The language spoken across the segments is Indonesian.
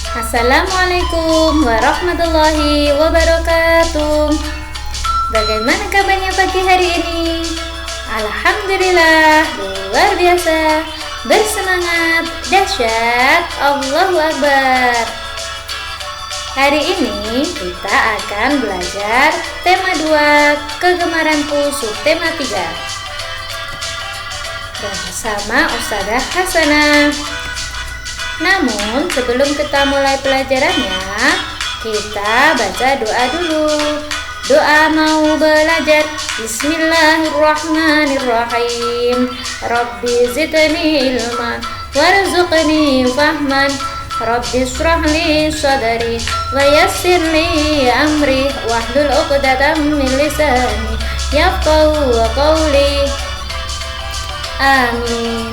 Assalamualaikum warahmatullahi wabarakatuh. Bagaimana kabarnya pagi hari ini? Alhamdulillah, luar biasa, bersemangat, dahsyat, Allahu Akbar. Hari ini kita akan belajar tema 2, kegemaranku, subtema 3 bersama Ustazah Hasanah. Namun sebelum kita mulai pelajarannya, kita baca doa dulu. Doa mau belajar. Bismillahirrahmanirrahim. Rabbi zidni ilman warzuqni fahman. Rabbi shrah li sadri wa yassir li amri wahlul 'uqdatam min lisani yafqahu qawli. Amin.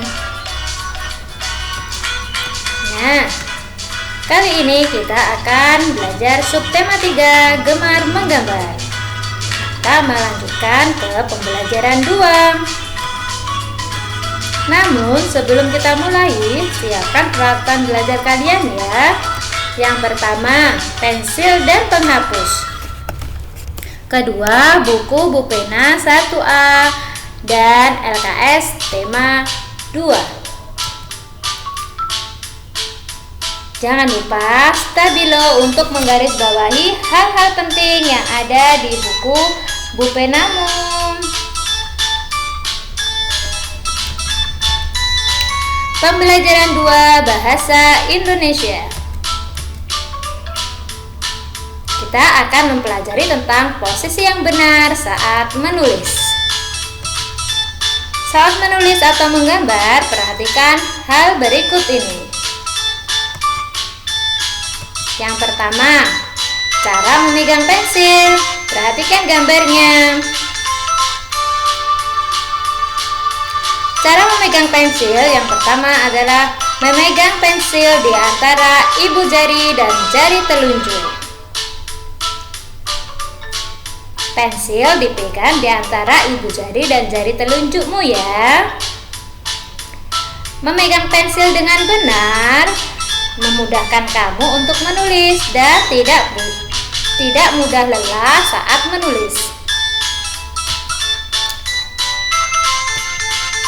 Nah, kali ini kita akan belajar subtema 3, gemar menggambar. Kita melanjutkan ke pembelajaran 2. Namun sebelum kita mulai, siapkan peralatan belajar kalian ya. Yang pertama, pensil dan penghapus. Kedua, buku pena 1A dan LKS tema 2. Jangan lupa stabilo untuk menggarisbawahi hal-hal penting yang ada di buku bupenamu. Pembelajaran 2, bahasa Indonesia. Kita akan mempelajari tentang posisi yang benar saat menulis. Saat menulis atau menggambar, perhatikan hal berikut ini. Yang pertama, cara memegang pensil. Perhatikan gambarnya. Cara memegang pensil yang pertama adalah memegang pensil di antara ibu jari dan jari telunjuk. Pensil dipegang di antara ibu jari dan jari telunjukmu ya. Memegang pensil dengan benar memudahkan kamu untuk menulis dan tidak mudah lelah saat menulis.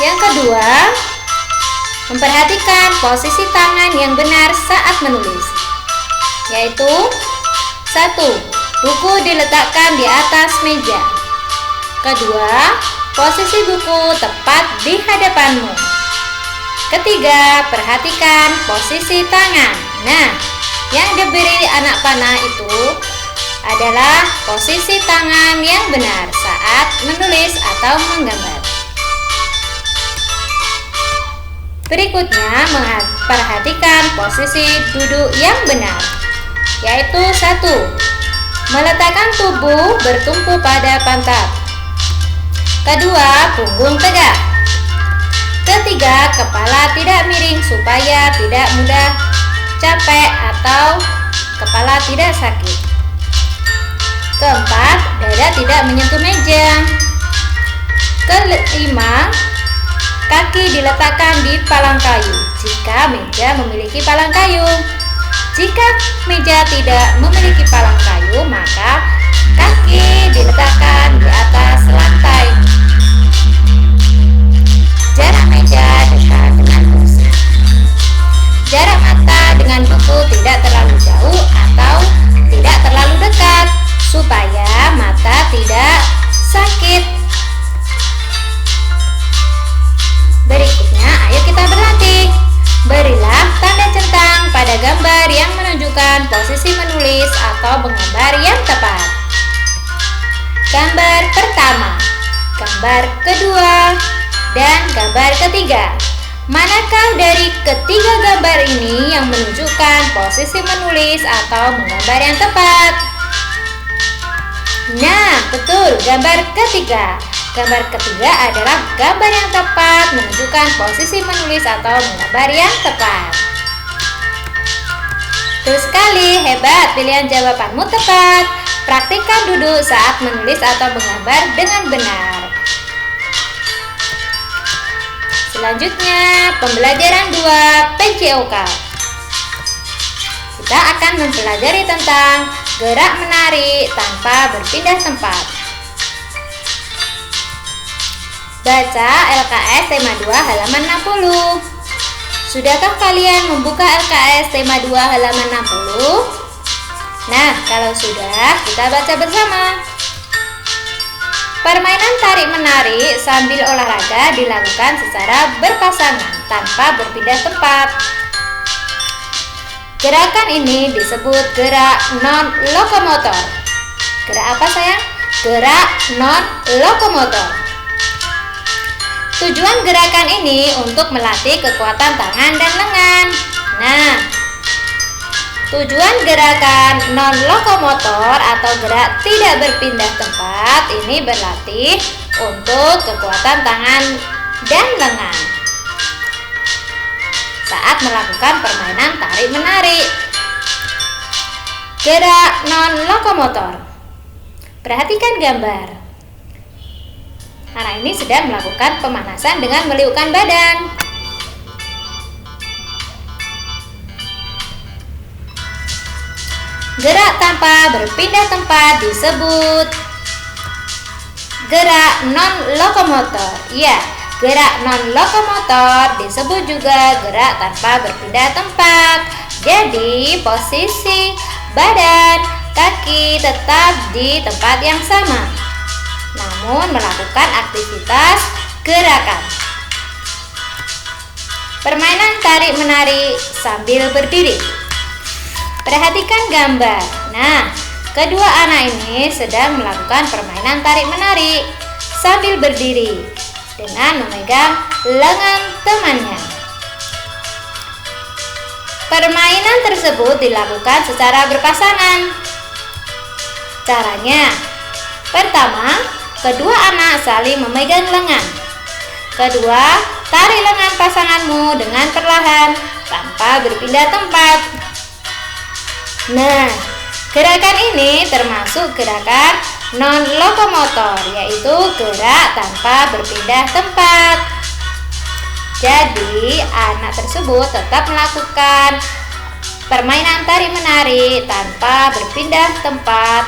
Yang kedua, memperhatikan posisi tangan yang benar saat menulis, yaitu 1. Buku diletakkan di atas meja. Kedua, posisi buku tepat di hadapanmu. Ketiga, perhatikan posisi tangan. Nah, yang diberi anak panah itu adalah posisi tangan yang benar saat menulis atau menggambar. Berikutnya, perhatikan posisi duduk yang benar, yaitu 1. Meletakkan tubuh bertumpu pada pantat. Kedua, punggung tegak. Ketiga, kepala tidak miring supaya tidak mudah capek atau kepala tidak sakit. Keempat, dada tidak menyentuh meja. Kelima, kaki diletakkan di palang kayu jika meja memiliki palang kayu. Jika meja tidak memiliki palang kayu, maka kaki diletakkan di atas lantai. Jarak meja dekat dengan kursi. Jarak mata dengan buku tidak terlalu jauh atau tidak terlalu dekat supaya mata tidak sakit. Berikutnya, ayo kita berlatih. Berilah tanda centang pada gambar yang menunjukkan posisi menulis atau menggambar yang tepat. Gambar pertama, gambar kedua, dan gambar ketiga. Manakah dari ketiga gambar ini yang menunjukkan posisi menulis atau menggambar yang tepat? Nah, betul, gambar ketiga. Gambar ketiga adalah gambar yang tepat menunjukkan posisi menulis atau menggambar yang tepat. Betul sekali, hebat, pilihan jawabanmu tepat. Praktikkan duduk saat menulis atau menggambar dengan benar. Selanjutnya, pembelajaran 2 PJOK. kita akan mempelajari tentang gerak menari tanpa berpindah tempat. Baca LKS tema 2 halaman 60. Sudahkah kalian membuka LKS tema 2 halaman 60? Nah, kalau sudah, kita baca bersama. Permainan tarik-menarik sambil olahraga dilakukan secara berpasangan tanpa berpindah tempat. Gerakan ini disebut gerak non-lokomotor. Gerak apa sayang? Gerak non-lokomotor. Tujuan gerakan ini untuk melatih kekuatan tangan dan lengan. Nah, tujuan gerakan non-lokomotor atau gerak tidak berpindah tempat ini berlatih untuk kekuatan tangan dan lengan saat melakukan permainan tarik-menarik. Gerak non-lokomotor. Perhatikan gambar. Anak ini sedang melakukan pemanasan dengan meliukkan badan. Gerak tanpa berpindah tempat disebut gerak non-lokomotor. Ya, gerak non-lokomotor disebut juga gerak tanpa berpindah tempat. Jadi, posisi badan, kaki tetap di tempat yang sama, namun melakukan aktivitas gerakan. Permainan tarik-menarik sambil berdiri. Perhatikan gambar. Nah, kedua anak ini sedang melakukan permainan tarik-menarik sambil berdiri dengan memegang lengan temannya. Permainan tersebut dilakukan secara berpasangan. Caranya, pertama, kedua anak saling memegang lengan. Kedua, tarik lengan pasanganmu dengan perlahan tanpa berpindah tempat. Nah, gerakan ini termasuk gerakan non-lokomotor, yaitu gerak tanpa berpindah tempat. Jadi, anak tersebut tetap melakukan permainan tarik-menarik tanpa berpindah tempat,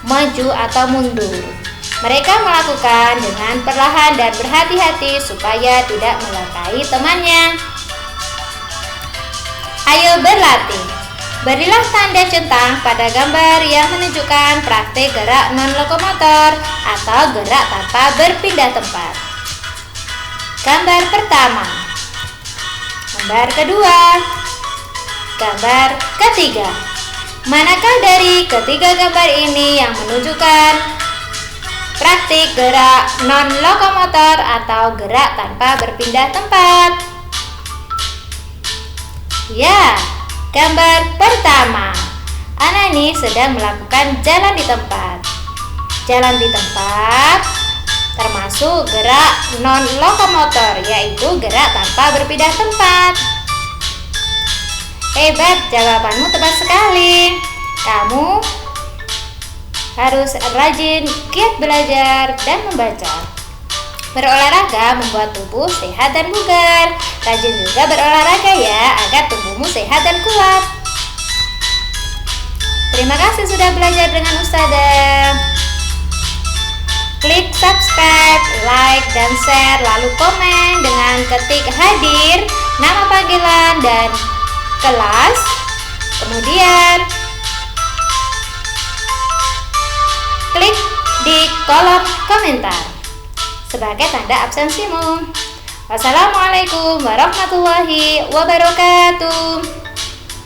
maju atau mundur. Mereka melakukan dengan perlahan dan berhati-hati supaya tidak melukai temannya. Ayo berlatih. Berilah tanda centang pada gambar yang menunjukkan praktik gerak non-lokomotor atau gerak tanpa berpindah tempat. Gambar pertama, gambar kedua, gambar ketiga. Manakah dari ketiga gambar ini yang menunjukkan praktik gerak non-lokomotor atau gerak tanpa berpindah tempat? Ya, gambar pertama. Anak ini sedang melakukan jalan di tempat. Jalan di tempat termasuk gerak non-lokomotor, yaitu gerak tanpa berpindah tempat. Hebat, jawabanmu tepat sekali. Kamu harus rajin, giat belajar dan membaca. Berolahraga membuat tubuh sehat dan bugar. Rajin juga berolahraga ya, agar tubuhmu sehat dan kuat. Terima kasih sudah belajar dengan Ustazah. Klik subscribe, like, dan share, lalu komen dengan ketik hadir, nama panggilan, dan kelas. Kemudian klik di kolom komentar sebagai tanda absensimu. Wassalamualaikum warahmatullahi wabarakatuh.